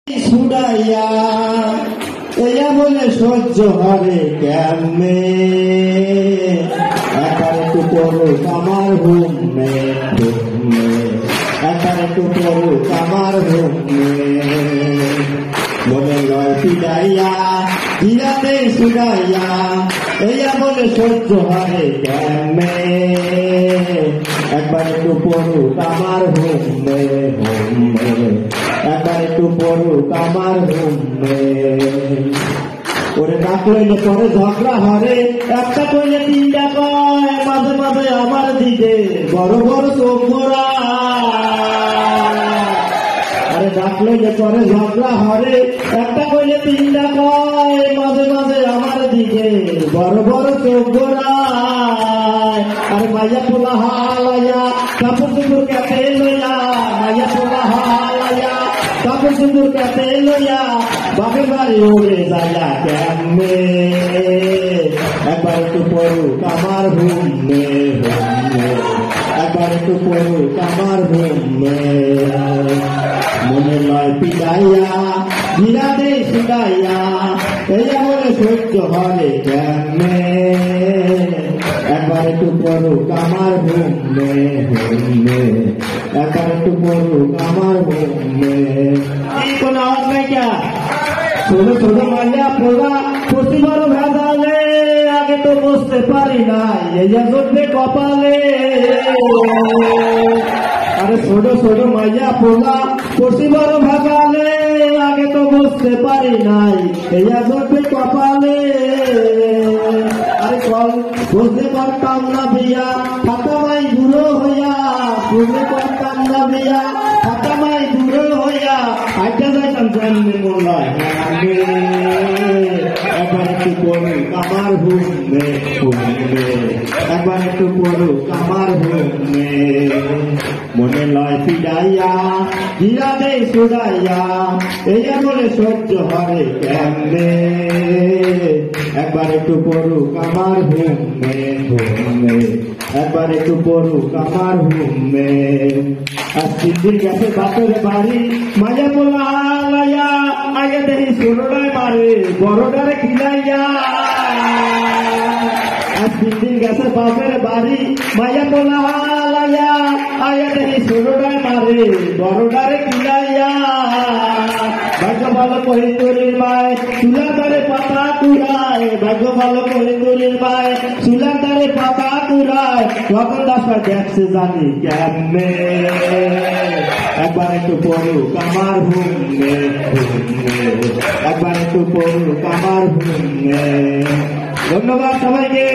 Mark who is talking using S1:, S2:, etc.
S1: ছুড়াইয়া এয়া বলে সহ্য হবে কেমনে একবার একটু পড়ুক আমার হুমে হুমে একবার একটু পড়ুক আমার হুমে মনে লয় পিড়াইয়া হিরাতে ছুড়াইয়া এয়া বলে সহ্য হবে কেমনে একবার একটু পড়ুক আমার হুমে হুমে একবার একটু পড়ুক আমার হুমে ওরে ডাকলে পরে ঝগড়া হরে একটা কইলে তিনটা কয় মাঝে মাঝে আমার দিকে বড় বড় চোখ মোরা আরে ডাকলে পরে ঝগড়া হরে একটা কইলে তিনটা কয় মাঝে মাঝে আমার দিকে বড় বড় চোখ গোড়ায় আরে মাইয়া পোলা হালাইয়া কাপড় চুপুর কাছে লইয়া মাইয়া পোলা হালাইয়া কাপড় চুপুর কাছে লইয়া বাপের বাড়ি উড়ে যাইয়া কেমনে একবার একটু পড়ুক আমার হুমে হুমে একবার একটু পড়ুক আমার হুমে মনে লয় পিড়াইয়া হিরাতে ছুড়াইয়া এইয়া বলে সহ্য হবে কেমনে একবার একটু পড়ুক আমার হুমে হুমে একবার একটু পড়ুক আমার হুমে কোন আওয়াজ নাই কে ছোট ছোট মাইয়া পোড়া প্রতি বড় ভেজালে আগে তো বুঝতে পারি নাই এইয়া চলবে কপালে আরে ছোট ছোট মাইয়া পোড়া প্রতি বড় ভেজালে আগে তো বুঝতে পারি নাই এইয়া চলবে কপালে আরে কল বুঝতে পারতাম না বিয়া ফাটামাই বুড়ো হইয়া বুঝতে পারতাম না বিয়া ফাটামাই বুড়ো হইয়া আইটা যাইতাম জানলে মোল্লায় একবার একটু পড়ুক আমার হুমে হুমে একবার একটু পড়ুক আমার হুমে মনে লয় পিড়াইয়া হিরাতে ছুড়াইয়া এইয়া বলে সহ্য হবে কেমনে একবার একটু পড়ুক আমার হুমে হুমে একবার একটু পড়ুক আমার হুমে আর সিদ্ধির গেছে বাপের বাড়ি মাঝে পোলা হালাইয়া আগে দেখি ছোটটায় মারে বড়টারে খিলাইয়া আর সিদ্ধির গেছে বাপের বাড়ি মাঝে পোলা হালাইয়া আগে দেখি ছোটটায় মারে বড়টারে খিলাইয়া ভাগ্য ভালো কহিতুরির মায় চুলার দ্বারে পাতা কুড়ায় ভাগ্য ভালো কহিতুরির মায় চুলার দ্বারে পাতা কুড়ায় তখন দাসা দেখছে জানি কেমনে একবার একটু পড়ুক আমার হুমে হুমে একবার একটু পড়ুক আমার হুমে ধন্যবাদ সবাইকে।